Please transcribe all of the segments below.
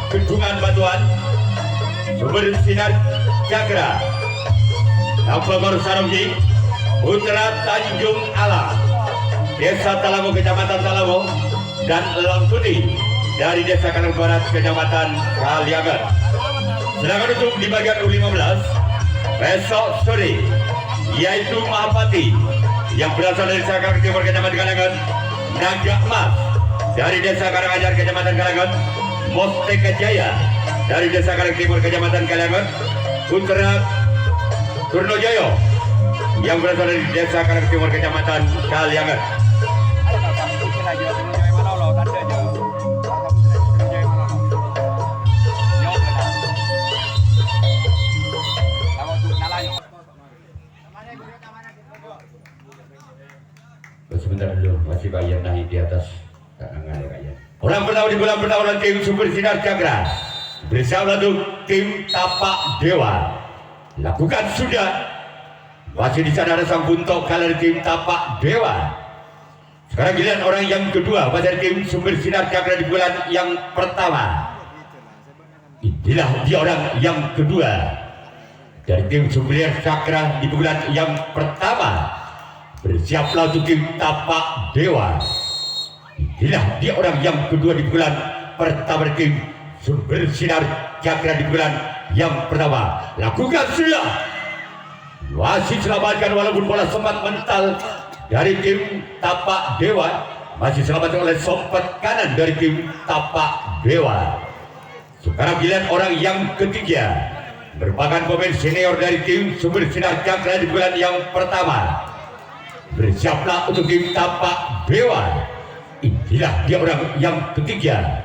Gedungan Batuan, Sumber Sinar Cakra, Nafagor Saronggi, Putra Tanjung Alam, Desa Talago Kecamatan Talago, dan Elang Putih dari Desa Kanang Barat Kecamatan Kaliangan. Sedangkan untuk di bagian U15 besok sore yaitu Mahapati yang berasal dari Desa Karang Timur Kecamatan Kaliangan, Naga Emas dari Desa Karangajar Kecamatan Kaliangan, Mosteka Jaya dari Desa Karang Timur Kecamatan Kaliangan, Putra Turnojoyo yang berasal dari Desa Karang Timur Kecamatan Kaliangan. Sebentar dulu, masih bayar naik di atas kayak. Orang pertama di bulan pertama tim Sumber Sinar Cakra bersama tim Tapak Dewa. Lakukan sudah. Masih di sana ada sang buntok kalah tim Tapak Dewa. Sekarang giliran orang yang kedua pada tim Sumber Sinar Cakra di bulan yang pertama. Inilah dia orang yang kedua dari tim Sumber Sinar Cakra di bulan yang pertama. Bersiaplah untuk tim Tapak Dewa. Inilah dia orang yang kedua di bulan pertama tim Sumber Sinar Cakra di bulan yang pertama. Lakukan sudah. Masih selamatkan walaupun bola sempat mental dari tim Tapak Dewa. Masih selamatkan oleh sompat kanan dari tim Tapak Dewa. Sekarang giliran orang yang ketiga merupakan pemain senior dari tim Sumber Sinar Cakra di bulan yang pertama. Bersiaplah untuk tim Tapak Dewa. Inilah dia orang yang ketiga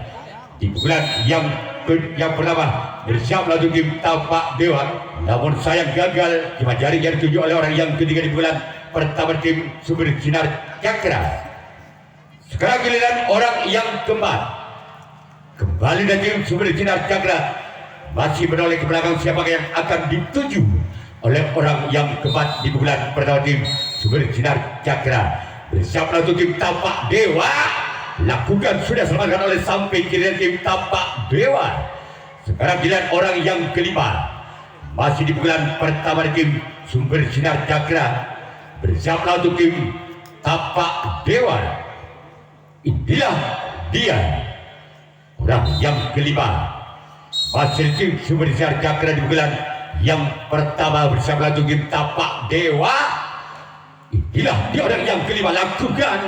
di bulan yang pertama. Bersiaplah untuk tim Tapak Dewa. Namun sayang gagal, cuma jari-jari ditunjuk oleh orang yang ketiga di bulan pertama tim Sumber Sinar Cakra. Sekarang giliran orang yang keempat. Kembali dari tim Sumber Sinar Cakra masih menoleh ke belakang siapa yang akan dituju oleh orang yang keempat di bulan pertama tim Sumber Sinar Cakra. Bersiaplah untuk tim Tapak Dewa. Lakukan sudah selamatkan oleh samping kiri tim Tapak Dewa. Sekarang giliran orang yang kelima. Masih di bulan pertama tim Sumber Sinar Cakra. Bersiaplah untuk tim Tapak Dewa. Inilah dia orang yang kelima. Masih tim Sumber Sinar Cakra di bulan yang pertama. Bersiaplah untuk tim Tapak Dewa. Inilah dia orang yang kelima. Lakukan.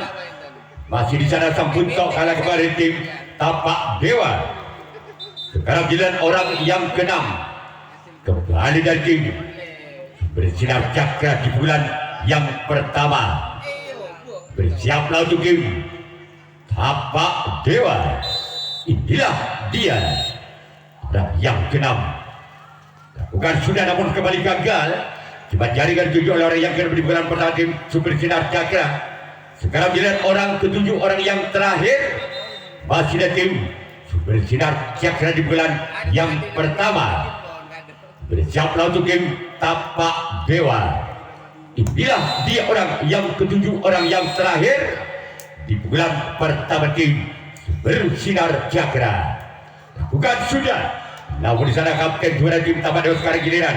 Masih di sana sang buntok kalah kepada tim Tapak Dewa. Sekarang giliran orang yang keenam. Kembali dari tim Bersinar Cakra di bulan yang pertama. Bersiaplah untuk tim Tapak Dewa. Inilah dia orang yang keenam. Lakukan sudah namun kembali gagal. Cuma jaringan tujuh oleh orang yang keenam di bulan pertama tim Sumber Sinar Cakra. Sekarang giliran orang ketujuh, orang yang terakhir. Masih ada tim Sumber Sinar Cakra di bulan yang pertama. Bersiaplah untuk tim Tapak Dewa. Inilah dia orang yang ketujuh, orang yang terakhir di bulan pertama tim Sumber Sinar Cakra. Lakukan sudah. Namun di sana kapten juara tim Tapak Dewa sekarang giliran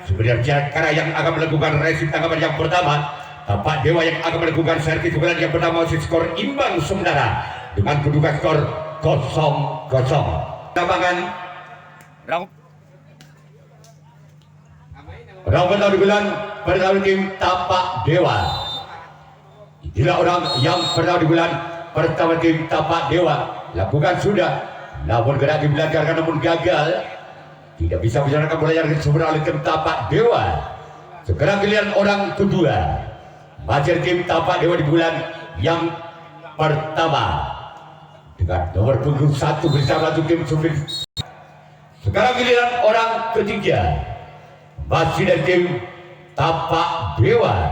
Sumber Sinar Cakra yang akan melakukan racing tanggapan yang pertama. Tapak Dewa yang akan melakukan servis bulan yang pertama. Masih skor imbang sementara dengan kedudukan skor 0-0. Tambangan Orang pertama di bulan pertama tim Tapak Dewa. Inilah orang yang pertama di bulan pertama tim Tapak Dewa. Lakukan sudah. Namun gerak di belakang namun gagal. Tidak bisa menjalankan bola yang sempurna oleh tim Tapak Dewa. Sekarang giliran orang kedua. Masih tim Tapak Dewa di bulan yang pertama. Dengan nomor punggung 1 bersama tim Sumber. Sekarang giliran orang ketiga. Masih dari tim Tapak Dewa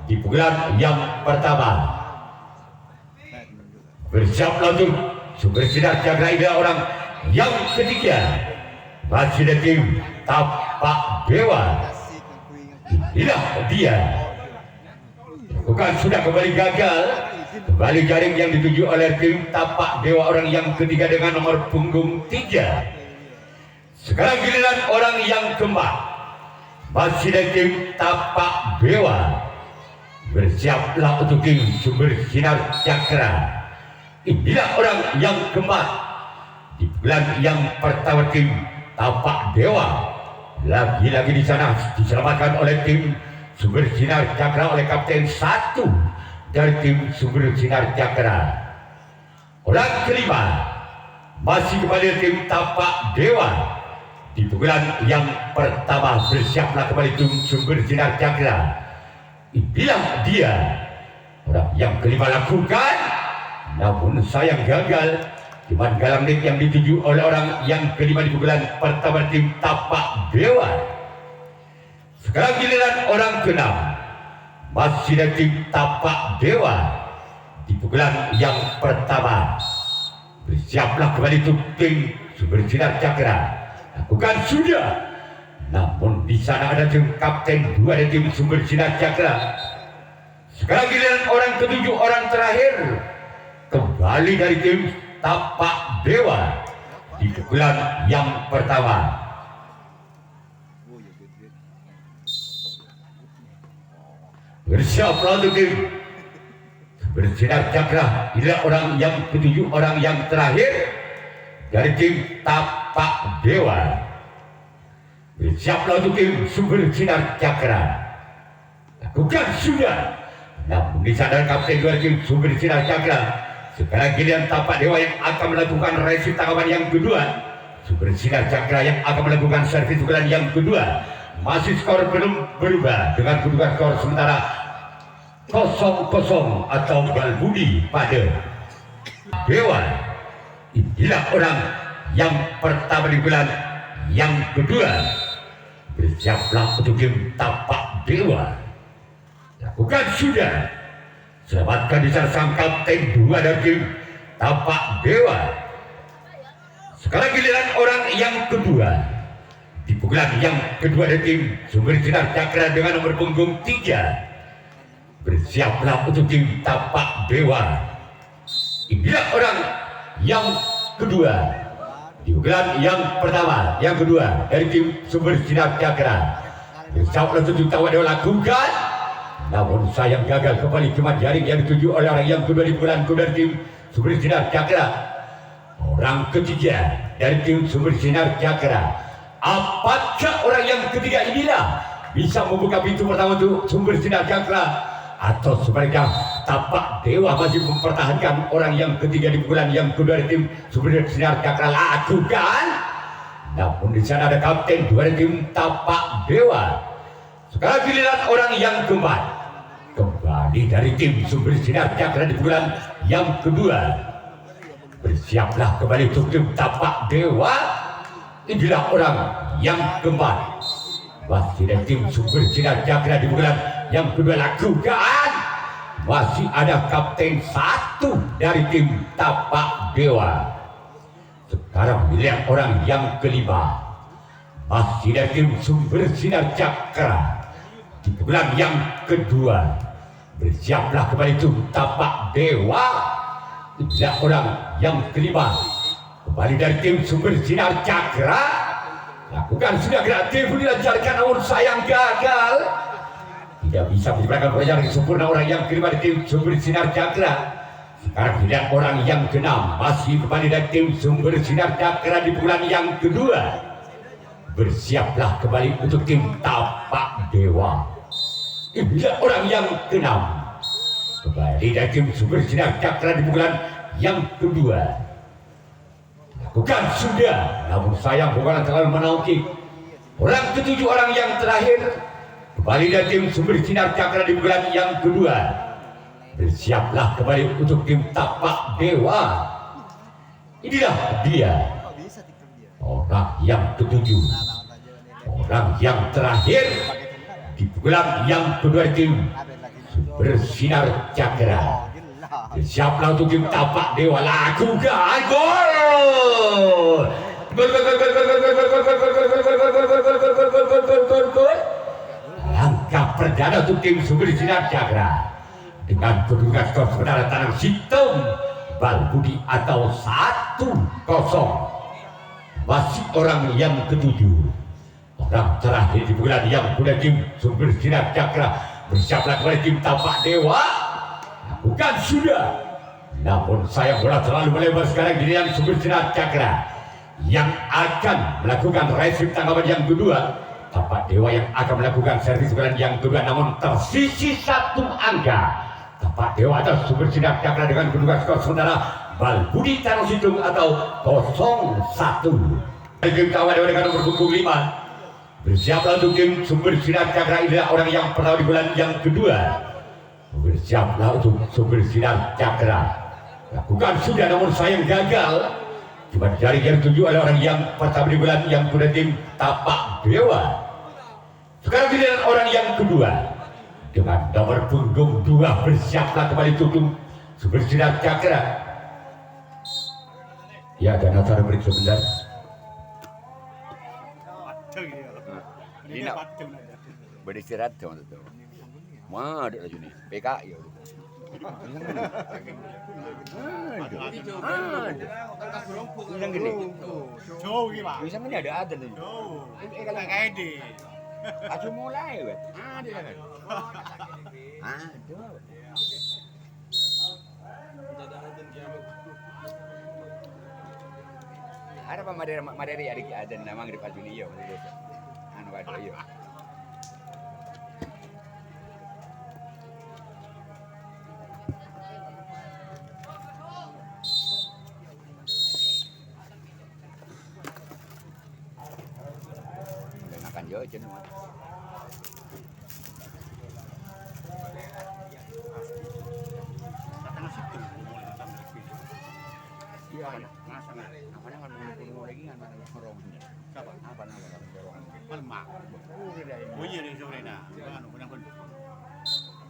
di bulan yang pertama. Bersiaplah untuk Sumber Sinar Cakra. Inilah orang yang ketiga. Masih dari tim Tapak Dewa. Inilah dia. Bukan sudah kembali gagal. Kembali jaring yang dituju oleh tim Tapak Dewa orang yang ketiga dengan nomor punggung 3. Sekarang giliran orang yang keempat. Masih dari tim Tapak Dewa. Bersiaplah untuk tim Sumber Sinar Cakra. Inilah orang yang keempat. Di bulan yang pertama tim Tapak Dewa. Lagi-lagi di sana diselamatkan oleh tim Sumber Sinar Cakra oleh Kapten 1 dari tim Sumber Sinar Cakra. Orang kelima masih kembali tim Tapak Dewa. Di pukulan yang pertama bersiaplah kembali tim Sumber Sinar Cakra. Inilah dia orang yang kelima lakukan, namun sayang gagal. Cuman galang yang dituju oleh orang yang kelima di pukulan pertama tim Tapak Dewa. Sekarang giliran orang keenam. Masih dari tim Tapak Dewa. Di pukulan yang pertama. Bersiaplah kembali untuk tim Sumber Sinar Cakra. Lakukan sudah. Namun di sana ada tim Kapten 2 dari tim Sumber Sinar Cakra. Sekarang giliran orang ketujuh, orang terakhir. Kembali dari tim Tapak Dewa di pukulan yang pertama. Bersiaplah untuk tim Bersinar Cakra. Inilah orang yang ketujuh, orang yang terakhir dari tim Tapak Dewa. Bersiaplah untuk tim Sumber Sinar Cakra. Lakukan sudah. Namun di sana Kapten 2 tim Sumber Sinar Cakra. Sekarang giliran Tapak Dewa yang akan melakukan resi tangkapan yang kedua. Sumber Sinar Cakra yang akan melakukan servis pukulan yang kedua. Masih skor belum berubah dengan kedudukan skor sementara 0-0 atau Balbudi pada Dewa. Inilah orang yang pertama di bulan yang kedua. Bersiaplah untuk tim Tapak Dewa. Lakukan sudah. Selamatkan di sana sang Kapten 2 dari tim Tapak Dewa. Sekarang giliran orang yang kedua. Di pukulan yang kedua dari tim Sumber Sinar Cakra dengan nomor punggung 3. Bersiaplah untuk tim Tapak Dewa. Inilah orang yang kedua. Di pukulan yang pertama, yang kedua dari tim Sumber Sinar Cakra. Bersiaplah untuk tim Tapak Dewa lakukan. Namun sayang gagal kembali cuma jaring yang dituju oleh orang yang kedua di bulan kedua tim Sumber Sinar Cakra. Orang ketiga dari tim Sumber Sinar Cakra. Apakah orang yang ketiga inilah bisa membuka pintu pertama untuk Sumber Sinar Cakra, atau sebaliknya Tapak Dewa masih mempertahankan orang yang ketiga di bulan yang kedua dari tim Sumber Sinar Cakra? Lakukan. Namun di sana ada Kapten 2 dari tim Tapak Dewa. Sekarang giliran orang yang keempat. Kembali dari tim Sumber Sinar Cakra di bulan yang kedua. Bersiaplah kembali untuk tim Tapak Dewa. Inilah orang yang keempat. Masih dari tim Sumber Sinar Cakra di bulan yang kedua. Lakukan. Masih ada Kapten 1 dari tim Tapak Dewa. Sekarang giliran orang yang kelima. Masih dari tim Sumber Sinar Cakra di pukulan yang kedua. Bersiaplah kembali itu Tapak Dewa. Inilah orang yang kelima. Kembali dari tim Sumber Sinar Cakra. Lakukan sudah kreatif dilancarkan, namun sayang gagal. Tidak bisa menciptakan perjalanan yang sempurna orang yang kelima dari tim Sumber Sinar Cakra. Sekarang tidak orang yang keenam. Masih kembali dari tim Sumber Sinar Cakra di pukulan yang kedua. Bersiaplah kembali untuk tim Tapak Dewa. Inilah orang yang keenam. Kembali dari tim Sumber Sinar Cakra di pukulan yang kedua. Lakukan sudah. Namun sayang pukulan terlalu menauki. Orang ketujuh, orang yang terakhir. Kembali dari tim Sumber Sinar Cakra di pukulan yang kedua. Bersiaplah kembali untuk tim Tapak Dewa. Inilah dia. Orang yang ketujuh, orang yang terakhir di pukulan yang kedua tim Sumber Sinar Cakra. Siaplah untuk tim Tapak Dewa. Lakukan gol. Langkah perdana untuk tim Sumber Sinar Cakra. dengan kedudukan skor sementara Tanang Sitom Balbudi atau 1-0. Masih orang yang ketujuh, orang terakhir di bulan yang kuda tim Sumber Sinar Cakra bersiaplah kembali tim Tapak Dewa. Bukan sudah, namun saya bola terlalu melebar sekarang di yang Sumber Sinar Cakra yang akan melakukan resip tanggapan yang kedua. Tapak Dewa yang akan melakukan servis bulan yang kedua, namun tersisi 1 angka. Tapak Dewa atau Sumber Sinar Cakra dengan kedudukan skor sementara Balbudi Tanang Situng atau 0-1. Tim Tapak Dewa dengan nomor punggung 5 bersiaplah untuk tim Sumber Sinar Cakra. Inilah orang yang pertama di bulan yang kedua. Bersiaplah untuk Sumber Sinar Cakra. Lakukan sudah, namun sayang gagal. Cuma dari yang tujuh oleh orang yang pertama di bulan yang kedua tim Tapak Dewa. Sekarang giliran orang yang kedua dengan nomor punggung 2 bersiaplah kembali tutup Sumber Sinar Cakra. Ya, dan acara break sebentar. Ini nak beristirahat sama tu. Mana ada lagi ni? PKI. Yang gini. Jauh gimana? Bisa mana ada ada ni? Jauh. Kalau Kayak di. aku mulai weh. Ada kan? Ada. Ada apa madari adik ada nama grip ajuni yo. Anu ada yo. Makan yo jen. Iya, masa nak? Apa nama bunuh lagi kan mana orang? Siapa? Apa nama orang? Palma. Oh iya ni sore dah. Kan orang pun.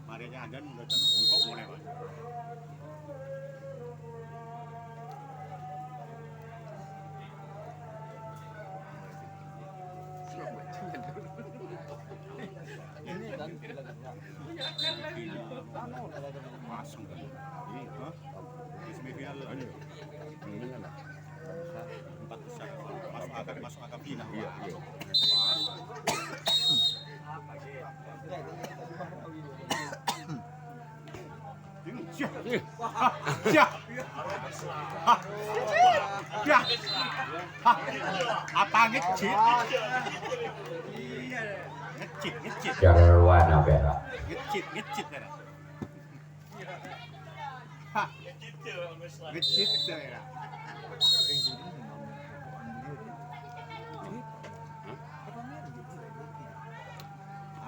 Mari ada udah tentu kau boleh kan. Ini kan masuk kan. Di semifinal ada. Ini kan. 4 besar. Masuk akal final. Iya, iya. Apa ngecit? Ngecit. Cara warna merah. Ngecit kan? Hah? Ngecit kan?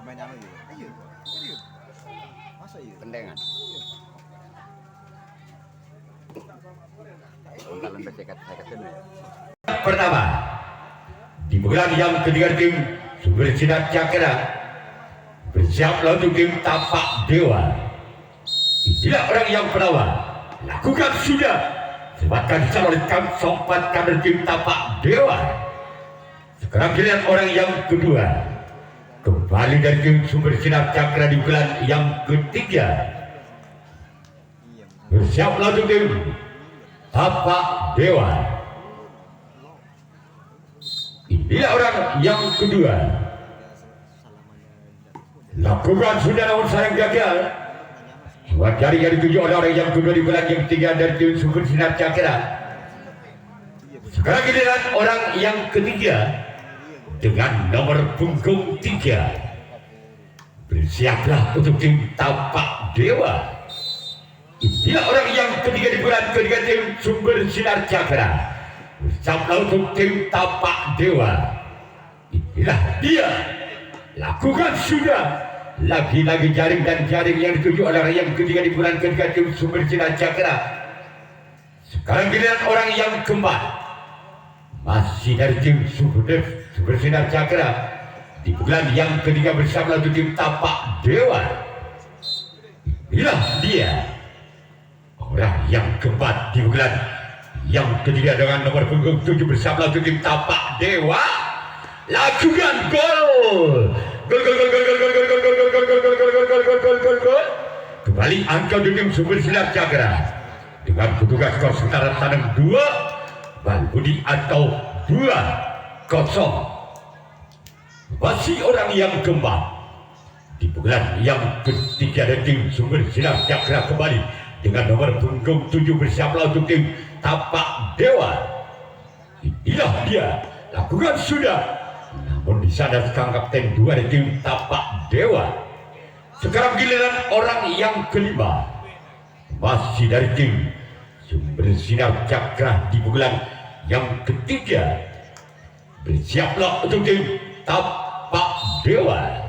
Apa gitu? Iya. Iya. Masa iya? Pendengan. Ungkalan bercekat saya ketemu. Pertama di bulan yang ketiga tim Sumber Sinar Cakra bersiaplah untuk tim Tapak Dewa. Inilah orang yang pertama. Lakukan sudah. Sebatkan oleh Kang Sompat kader tim Tapak Dewa. Sekarang giliran orang yang kedua. Kembali dari tim Sumber Sinar Cakra di bulan yang ketiga. Bersiaplah untuk tim Tapak Dewa. Inilah orang yang kedua. Lakukan sudah, namun sayang gagal. Buat dari tujuh orang yang kedua di bulan yang ketiga dari tim Sumber Sinar Cakra. Sekarang giliran orang yang ketiga dengan nomor punggung 3. Bersiaplah untuk tim Tapak Dewa. Inilah orang yang ketiga di bulan ketiga tim Sumber Sinar Cakra. Bersiaplah untuk tim Tapak Dewa. Inilah dia. Lakukan sudah. Lagi-lagi jaring dan jaring yang dituju oleh orang yang ketiga di bulan ketiga tim Sumber Sinar Cakra. Sekarang giliran orang yang keempat. Masih dari tim Sumber Sinar Cakra di bulan yang ketiga bersama untuk tim Tapak Dewa. Inilah dia orang yang keempat di bulan yang ketiga dengan nomor punggung 7 bersama untuk tim Tapak Dewa. Lakukan gol. Gol. Kembali angka tim Sumber Sinar Cakra dengan petugas skor sementara tandang 2 Balbudi atau 2-0. Masih orang yang keempat di pukulan yang ketiga dari tim Sumber Sinar Cakra kembali dengan nomor punggung 7 bersiaplah untuk tim Tapak Dewa. Inilah dia, lakukan sudah. Namun di sana sekarang kapten 2 dari tim Tapak Dewa. Sekarang giliran orang yang kelima, masih dari tim Sumber Sinar Cakra di pukulan yang ketiga. Bersiaplah untuk tim Tapak Dewa.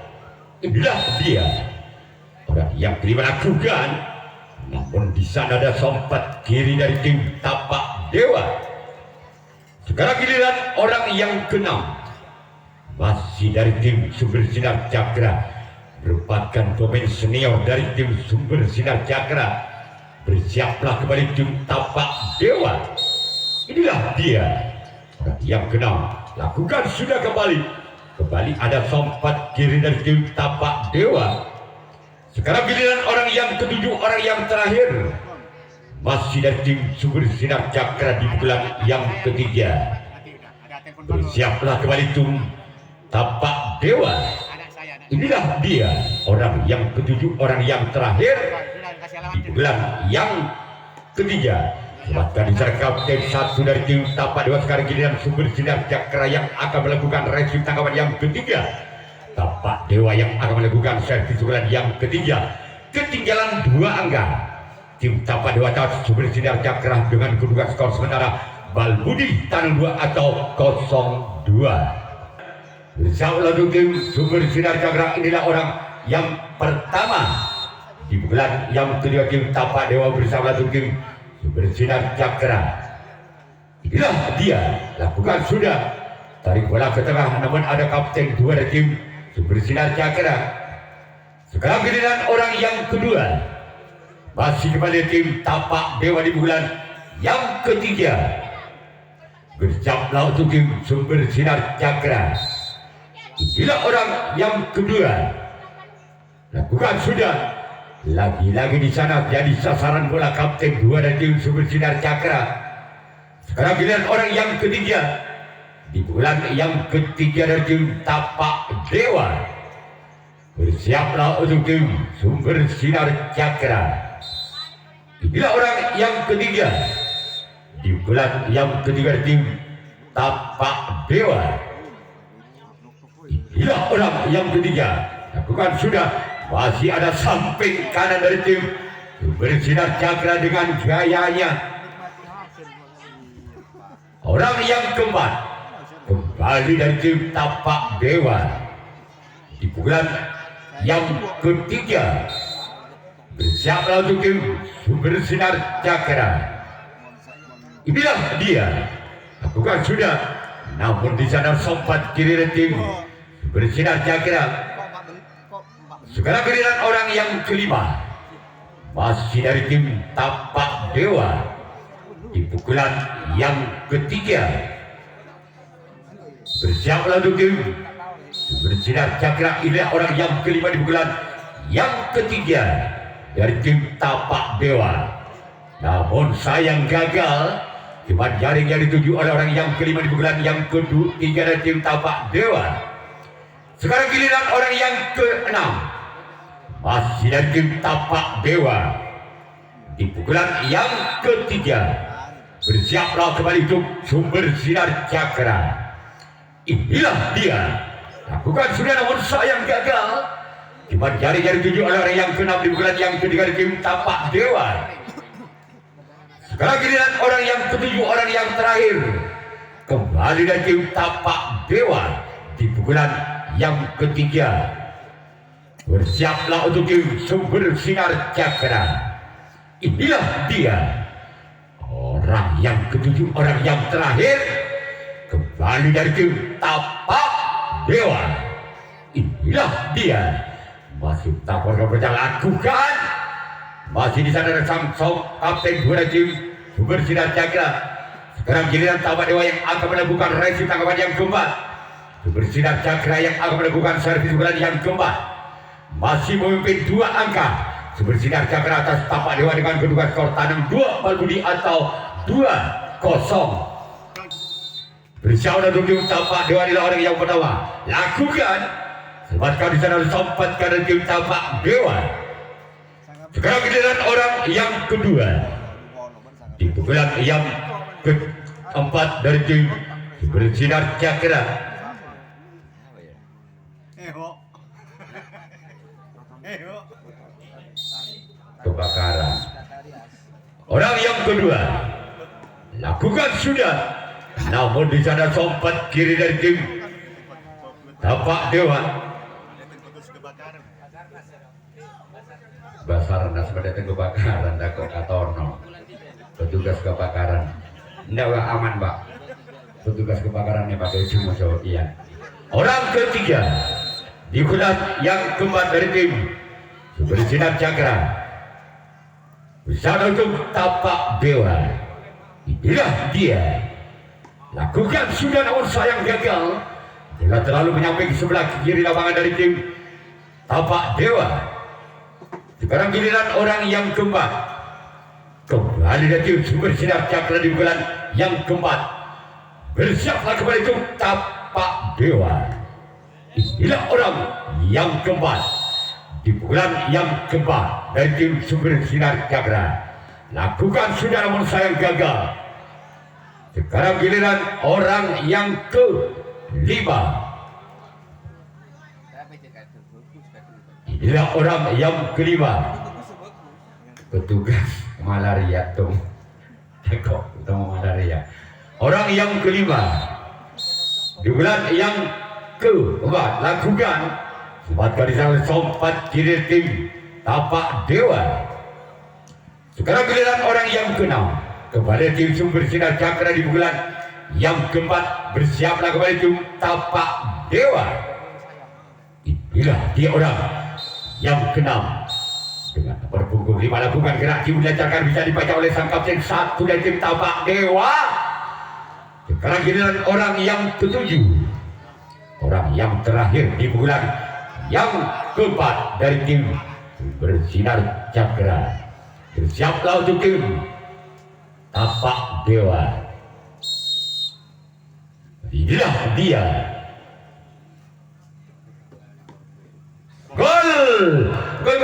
Inilah dia, orang yang kelima lakukan. Namun di sana ada sompat kiri dari tim Tapak Dewa. Sekarang giliran orang yang keenam, masih dari tim Sumber Sinar Cakra, merupakan pemain senior dari tim Sumber Sinar Cakra. Bersiaplah kembali tim Tapak Dewa. Inilah dia, orang yang keenam lakukan sudah kembali. Kembali ada sompat kiri dari tim Tapak Dewa. Sekarang giliran orang yang ketujuh, orang yang terakhir, masih dari tim Sumber Sinar Cakra di bulan yang ketiga. Bersiaplah kembali tim Tapak Dewa. Inilah dia, orang yang ketujuh, orang yang terakhir di bulan yang ketiga. Selamatkan diserang kapten 1 dari tim Tapak Dewa. Sekarang giliran Sumber Sinar Cakra yang akan melakukan resim tangkapan yang ketiga. Tapak Dewa yang akan melakukan servis pukulan yang ketiga. Ketinggalan 2 angka. Tim Tapak Dewa atas Sumber Sinar Cakra dengan kedudukan skor sementara Balbudi Tanah 2 atau 0-2. Bersama untuk tim Sumber Sinar Cakra, inilah orang yang pertama di pukulan yang kedua tim Tapak Dewa bersama untuk tim Sumber Sinar Cakra. Inilah dia, lakukan sudah. Tarik bola ke tengah, namun ada kapten 2 dari tim Sumber Sinar Cakra. Sekarang giliran orang yang kedua, masih kembali tim Tapak Dewa di bulan yang ketiga. Bersiaplah untuk tim Sumber Sinar Cakra. Inilah orang yang kedua, lakukan sudah. Lagi-lagi di sana jadi sasaran bola kapten 2 dari tim Sumber Sinar Cakra. Sekarang giliran orang yang ketiga di bulan yang ketiga dari tim Tapak Dewa. Bersiaplah untuk tim Sumber Sinar Cakra. Inilah orang yang ketiga di bulan yang ketiga dari tim Tapak Dewa. Inilah orang yang ketiga, lakukan sudah. Masih ada samping kanan dari tim Sumber Sinar Cakra dengan gayanya. Orang yang keempat kembali dari tim Tapak Dewa di pukulan yang ketiga. Bersiaplah untuk tim Sumber Sinar Cakra. Inilah dia, lakukan sudah. Namun di sana sompat kiri dari tim Sumber Sinar Cakra. Sekarang giliran orang yang kelima, masih dari tim Tapak Dewa di pukulan yang ketiga. Bersiaplah untuk tim Sumber Sinar Cakra. Inilah orang yang kelima di pukulan yang ketiga dari tim Tapak Dewa. Namun sayang gagal. Cuma jaring yang dituju oleh orang yang kelima di pukulan yang ketiga dari tim Tapak Dewa. Sekarang giliran orang yang keenam, masih dari tim Tapak Dewa di pukulan yang ketiga. Bersiaplah kembali untuk Sumber Sinar Cakra. Inilah dia, lakukan sudah namun sayang gagal. Cuma jari-jari tujuh oleh orang yang keenam di pukulan yang ketiga di tim Tapak Dewa. Sekarang giliran orang yang ketujuh, orang yang terakhir, kembali dari tim Tapak Dewa di pukulan yang ketiga. Bersiaplah untuk tim Sumber Sinar Cakra. Inilah dia, orang yang ketujuh, orang yang terakhir, kembali dari tim Tapak Dewa. Inilah dia, masih Tapak Dewa lakukan. Masih di sana ada Samsung, kapten dua tim Sumber Sinar Cakra. Sekarang giliran Tapak Dewa yang akan melakukan resi tangkapan yang keempat. Sumber Sinar Cakra yang akan melakukan servis pukulan yang keempat. Masih memimpin 2 angka. bersinar cakra atas tapak dewa dengan kedudukan skor tandang 2 Balbudi atau 2-0. Bersama untuk tim tapak dewa adalah orang yang pertama. Lakukan. Selamatkan di sana sempatkan dari tim tapak dewa. Sekarang giliran orang yang kedua. Di pukulan yang keempat dari tim bersinar cakra. Kebakaran. Orang yang kedua. Lakukan sudah. Namun di sana sompat kiri dari tim tapak dewa. Basarnas mendatang kebakaran Dako Katono. Petugas kebakaran. Nggak aman Pak. Petugas kebakarannya pakai cuma iya. Orang ketiga di bulan yang keempat dari tim bersinar cakra. Bersama untuk tapak dewa. Inilah dia. Lakukan sudah namun sayang gagal. Bila terlalu menyamping sebelah kiri lapangan dari tim tapak dewa. Sekarang giliran orang yang keempat. Kembali dari tim bersinar cakra di bulan yang keempat. Bersiaplah kembali tim tapak dewa. Inilah orang yang keempat. Di bulan yang keempat dari tim bersinar cakra. Lakukan sudah namun sayang gagal. Sekarang giliran orang yang kelima. Inilah orang yang kelima. Petugas malaria tuh. Teko utama malaria. Orang yang kelima. Di bulan yang keempat lakukan. Sempatkan di sana sompat kiri tim tapak dewa. Sekarang giliran orang yang keenam. Kembali tim bersinar cakra di bulan yang keempat. Bersiaplah kembali tim tapak dewa. Inilah dia orang yang keenam. Dengan nomor punggung 5 lakukan gerak dilancarkan bisa dibaca oleh sang kapten 1 dari tim tapak dewa. Sekarang giliran orang yang ketujuh. Orang yang terakhir di bulan yang keempat dari tim bersinar cakra. Bersiaplah untuk tim tapak dewa. Inilah dia. Gol! Gol!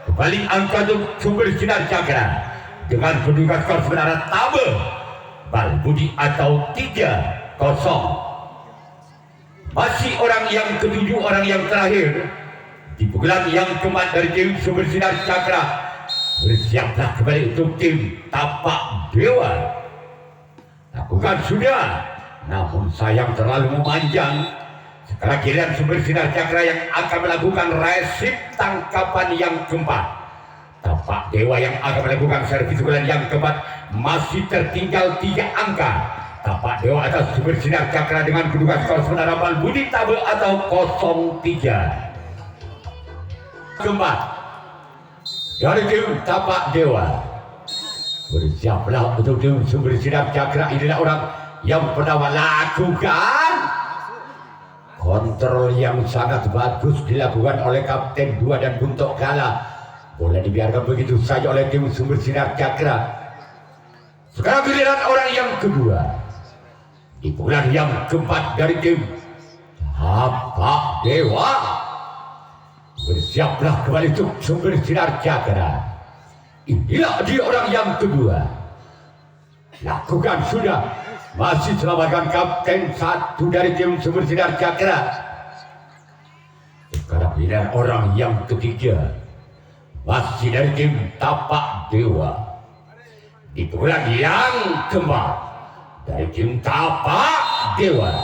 Kembali angka untuk sumber sinar cakra dengan kedudukan skor sebenarnya tabel Balbudi atau 3-0. Masih orang yang ketujuh, orang yang terakhir di pukulan yang keempat dari tim sumber sinar cakra. Bersiaplah kembali untuk tim tapak dewa. Lakukan sudah, namun sayang terlalu memanjang. Sekarang giliran sumber sinar cakra yang akan melakukan resip tangkapan yang keempat. Tapak dewa yang akan melakukan servis pukulan yang keempat. Masih tertinggal 3 angka. Tapak dewa atas sumber sinar cakra dengan kedudukan skor sementara Balbudi tabel atau 0-3. Keempat dari tim tapak dewa. Bersiaplah untuk tim sumber sinar cakra. Inilah orang yang pertama lakukan. Kontrol yang sangat bagus dilakukan oleh Kapten 2 dan Buntok Kala. Boleh dibiarkan begitu saja oleh tim sumber sinar cakra. Sekarang giliran orang yang kedua. Di bulan yang keempat dari tim tapak dewa. Bersiaplah kembali untuk sumber sinar cakra. Inilah dia orang yang kedua. Lakukan sudah. Masih selamatkan Kapten 1 dari tim sumber sinar cakra. Sekarang giliran orang yang ketiga. Masih dari tim tapak dewa. Di bulan yang keempat dari tim tapak dewa.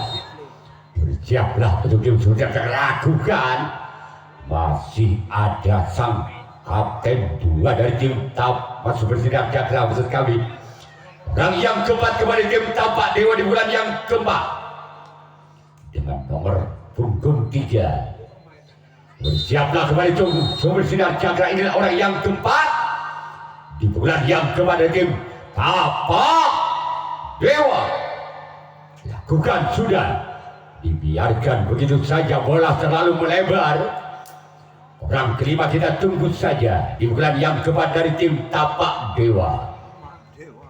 Bersiaplah untuk tim sumber sinar cakra. Lakukan. Masih ada sang Kapten 2 dari tim tapak sumber sinar cakra maksud kami. Orang yang keempat kembali tim tapak dewa di bulan yang keempat dengan nomor punggung 3. Bersiaplah kembali sumber sinar cakra. Inilah orang yang keempat di bulan yang keempat dari tim tapak dewa. Lakukan sudah. Dibiarkan begitu saja, bola terlalu melebar. Orang kelima kita tunggu saja di bulan yang keempat dari tim Tapak Dewa. Dewa.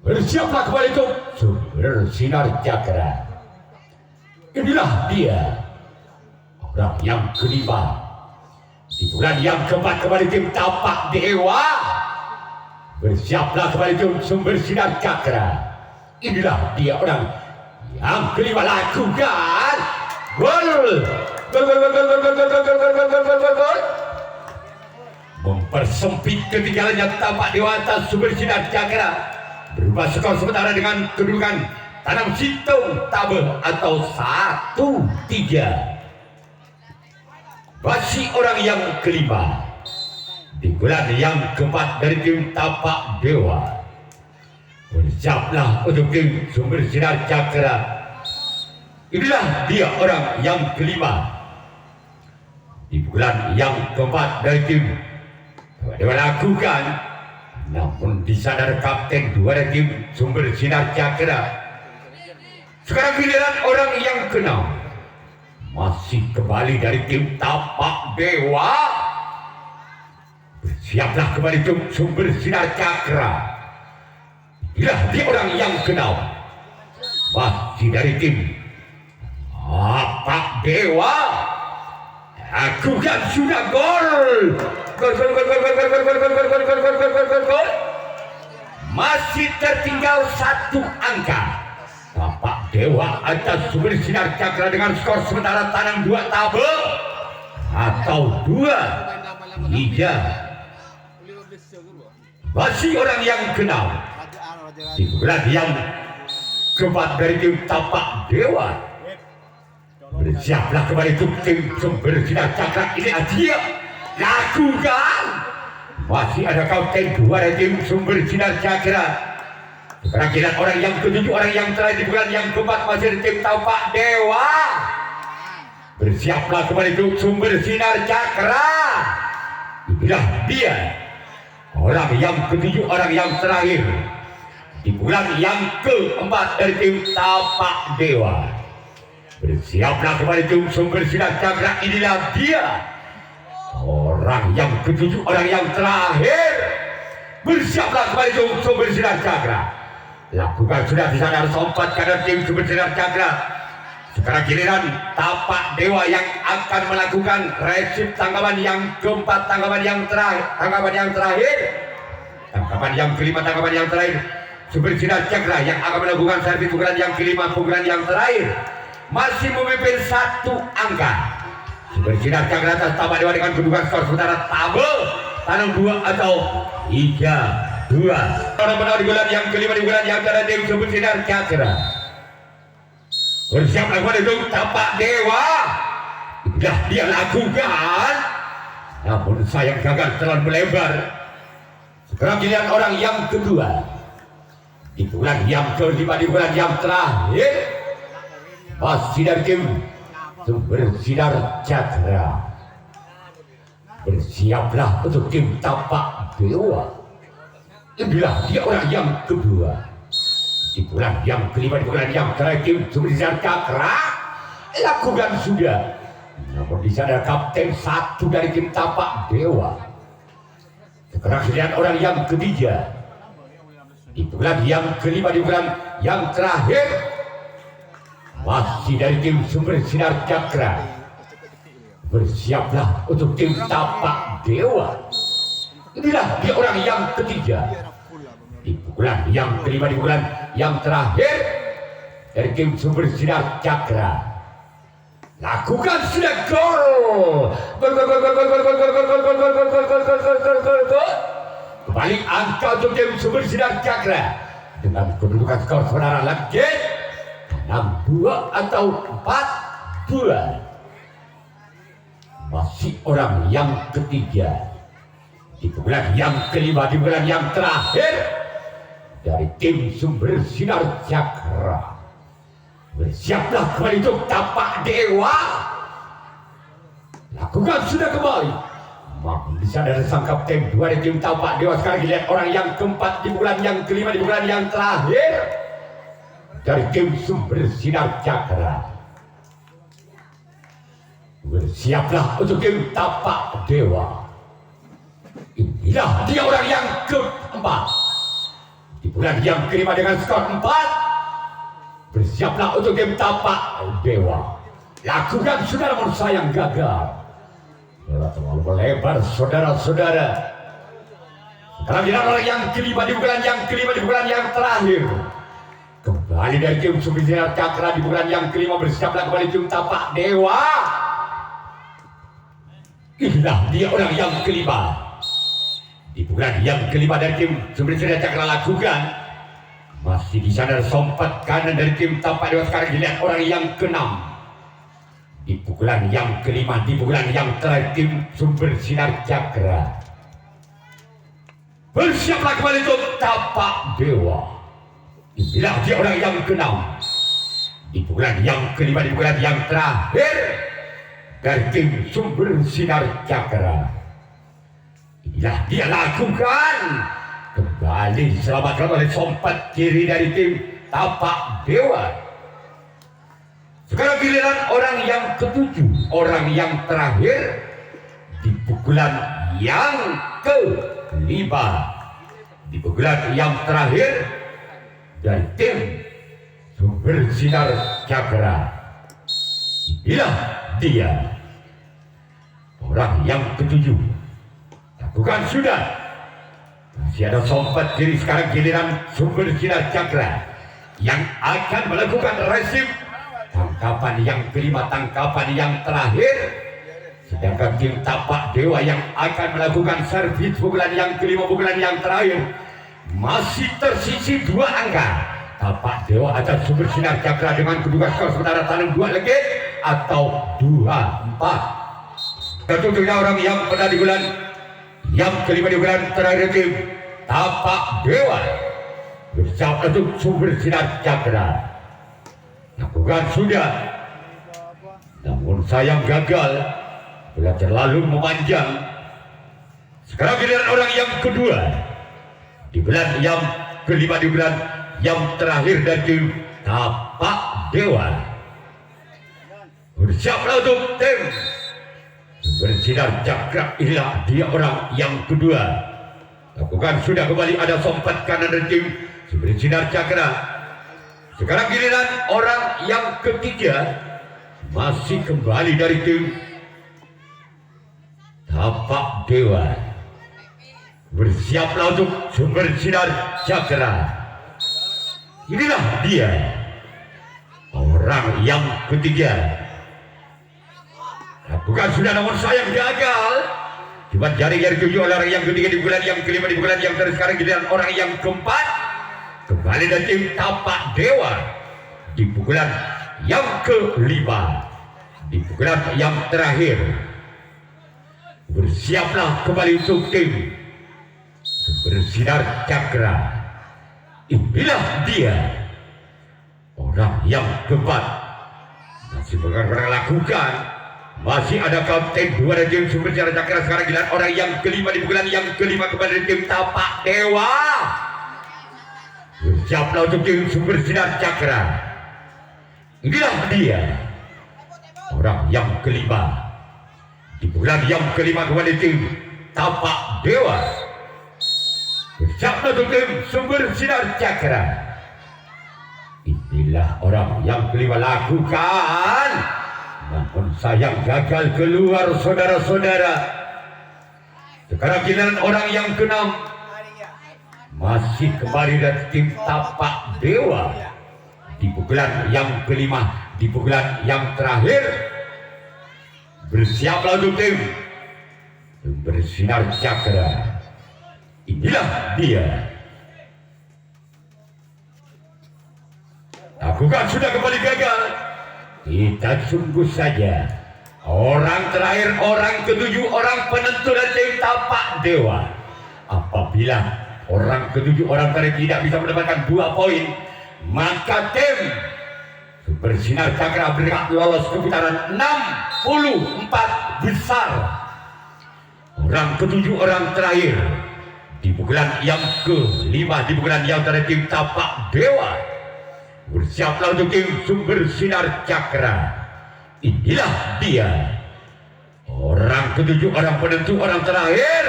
Bersiaplah kembali untuk sumber sinar cakra. Inilah dia orang yang kelima di bulan yang keempat kembali tim Tapak Dewa. Bersiaplah kembali untuk sumber sinar cakra. Inilah dia orang yang kelima, lakukan gol. Gol. Mempersempit ketinggalannya Tapak Dewa atas sumber sinar cakra. Berubah skor sementara dengan kedudukan Tanam Situng tabel atau 1-3. Masih orang yang kelima di bulan yang keempat dari tim Tapak Dewa. Bersiaplah untuk tim sumber sinar cakra. Inilah dia orang yang kelima di bulan yang keempat dari tim Dewa lakukan, namun disadar kapten dua dari tim sumber sinar cakra. Sekarang giliran orang yang keenam masih kembali dari tim Tapak Dewa. Bersiaplah kembali tim sumber sinar cakra. Inilah dia orang yang keenam masih dari tim Tapak Dewa. Lakukan sudah gol. Gol. Masih tertinggal 1 angka. Tapak Dewa atas sumber sinar cakra dengan skor sementara Tanam 2 tabel atau 2-3. Masih orang yang keenam di bulan yang keempat dari tim Tapak Dewa. Bersiaplah kembali untuk tim sumber sinar cakra. Ini dia lakukan. Masih ada kapten dua dari tim sumber sinar cakra. Sekarang kita orang yang ketujuh, orang yang terakhir di bulan yang keempat masih di tim Tapak Dewa. Bersiaplah kembali untuk sumber sinar cakra. Inilah dia orang yang ketujuh, orang yang terakhir di bulan yang keempat dari tim Tapak Dewa. Bersiaplah kembali tim sumber sinar cakra. Inilah dia orang yang ketujuh, orang yang terakhir. Bersiaplah kembali tim sumber sinar cakra. Lakukan sudah disadar sompat karena tim sumber sinar cakra. Sekarang giliran Tapak Dewa yang akan melakukan resip tanggapan yang keempat, tanggapan yang terakhir, tanggapan yang kelima, tanggapan yang terakhir. Sumber sinar cakra yang akan melakukan servis pukulan yang kelima, pukulan yang terakhir. Masih memimpin 1 angka. Sumber sinar cakra atas Tapak Dewa dengan kedudukan skor sementara tabel Tanam 2 atau 3-2. Orang menang di bulan yang kelima di bulan yang terakhir tim sumber sinar cakra. Bersiaplah kembali untuk Tapak Dewa. Sudah dia lakukan, namun sayang gagal terlalu melebar. Sekarang giliran orang yang kedua di bulan yang kelima di bulan yang terakhir. Masih dari tim sumber sinar cakra. Bersiaplah untuk tim Tapak Dewa. Inilah dia orang yang kedua di bulan yang kelima di bulan yang terakhir tim sumber sinar cakra. Lakukan sudah, namun disadar kapten 1 dari tim Tapak Dewa. Sekarang giliran orang yang ketiga di bulan yang kelima di bulan yang terakhir. Masih dari tim sumber sinar cakra. Bersiaplah untuk tim Tapak Dewa. Inilah dia orang yang ketiga di bulan yang kelima di bulan yang terakhir dari tim sumber sinar cakra. Lakukan sudah gol. Kembali angka untuk tim sumber sinar cakra dengan kedudukan skor sementara lagi 6-2 atau 4-2. Masih orang yang ketiga di bulan yang kelima di bulan yang terakhir dari tim sumber sinar cakra. Bersiaplah kembali untuk Tapak Dewa. Lakukan sudah kembali. Mampun disadar sang kapten dua dari tim Tapak Dewa. Sekarang dilihat orang yang keempat di bulan yang kelima di bulan yang terakhir dari tim sumber sinar cakra. Bersiaplah untuk tim tapak dewa. Inilah dia orang yang keempat. Di bulan yang kelima dengan skor 4. Bersiaplah untuk tim tapak dewa. Lakukan saudara, namun sayang gagal. Terlalu melebar saudara-saudara. Sekarang kita orang yang kelima di bulan yang kelima di bulan yang terakhir. Kembali dari tim Sumber Sinar Cakra di bulan yang kelima. Bersiaplah kembali tim tapak dewa. Inilah dia orang yang kelima. Di bulan yang kelima dari tim Sumber Sinar Cakra lakukan. Masih di sana sompat kanan dari tim tapak dewa. Sekarang dilihat orang yang keenam. Di pukulan yang kelima, di pukulan yang terakhir tim Sumber Sinar Cakra. Bersiaplah kembali untuk tapak dewa. Inilah dia orang yang keenam. Di pukulan yang kelima, di pukulan yang terakhir dari tim Sumber Sinar Cakra. Inilah dia lakukan. Kembali selamatkan oleh sompat kiri dari tim tapak dewa. Sekarang giliran orang yang ketujuh, orang yang terakhir di pukulan yang kelima. Di pukulan yang terakhir dari tim Sumber Sinar Cakra. Inilah dia orang yang ketujuh. Lakukan sudah. Masih ada sompat kiri. Sekarang giliran Sumber Sinar Cakra yang akan melakukan resim tangkapan yang kelima, tangkapan yang terakhir. Sedangkan tim tapak dewa yang akan melakukan servis pukulan yang kelima, pukulan yang terakhir. Masih tersisi 2 angka. Tapak dewa atas Sumber Sinar Cakra dengan kedua skor sementara tanam 2 legit atau 2-4. Tentunya orang yang pernah di bulan yang kelima di bulan terakhir tim tapak dewa bersama untuk Sumber Sinar Cakra. Lakukan sudah, namun sayang gagal. Bila terlalu memanjang. Sekarang giliran orang yang kedua di bulan yang kelima, di bulan yang terakhir dari tim tapak dewa. Bersiaplah untuk tim Sumber Sinar Cakra. Inilah dia orang yang kedua. Lakukan sudah, kembali ada sompat kanan dari tim Sumber Sinar Cakra. Sekarang giliran orang yang ketiga. Masih kembali dari tim tapak dewa. Bersiaplah untuk Sumber Sinar Cakra. Inilah dia orang yang ketiga. Lakukan sudah, namun sayang gagal. Cuma jari-jari tujuh oleh orang yang ketiga di bulan yang kelima, di bulan yang terakhir. Sekarang giliran orang yang keempat. Kembali dari tim tapak dewa di pukulan yang kelima, di pukulan yang terakhir. Bersiaplah kembali untuk tim Sumber Sinar Cakra. Inilah dia orang yang keempat. Masih benar-benar lakukan. Masih ada kapten 2 dari tim Sumber Sinar Cakra. Sekarang giliran orang yang kelima di bulan yang kelima kembali dari tim tapak dewa. Bersiaplah untuk tim Sumber Sinar Cakra. Inilah dia orang yang kelima di bulan yang kelima kembali tim tapak dewa. Bersiaplah untuk tim Sumber Sinar Cakra. Inilah orang yang kelima, lakukan. Namun sayang gagal keluar saudara-saudara. Sekarang giliran orang yang keenam. Masih kembali dari tim tapak dewa di pukulan yang kelima, di pukulan yang terakhir. Bersiaplah untuk tim Sumber Sinar Cakra. Inilah dia. Lakukan sudah, kembali gagal. Kita tunggu saja orang terakhir, orang ketujuh, orang penentu dari tim tapak dewa. Apabila orang ketujuh, orang terakhir tidak bisa mendapatkan 2 poin, maka tim Sumber Sinar Cakra berhak lolos ke putaran 64 besar. Orang ketujuh, orang terakhir di pukulan yang kelima, di pukulan yang terakhir tim tapak dewa. Bersiaplah untuk tim Sumber Sinar Cakra. Inilah dia Orang ketujuh, orang penentu, orang terakhir.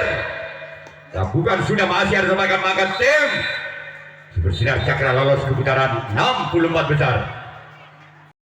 Lakukan sudah masih ada sebagian tim. Bersinar Cakra lolos ke putaran 64 besar.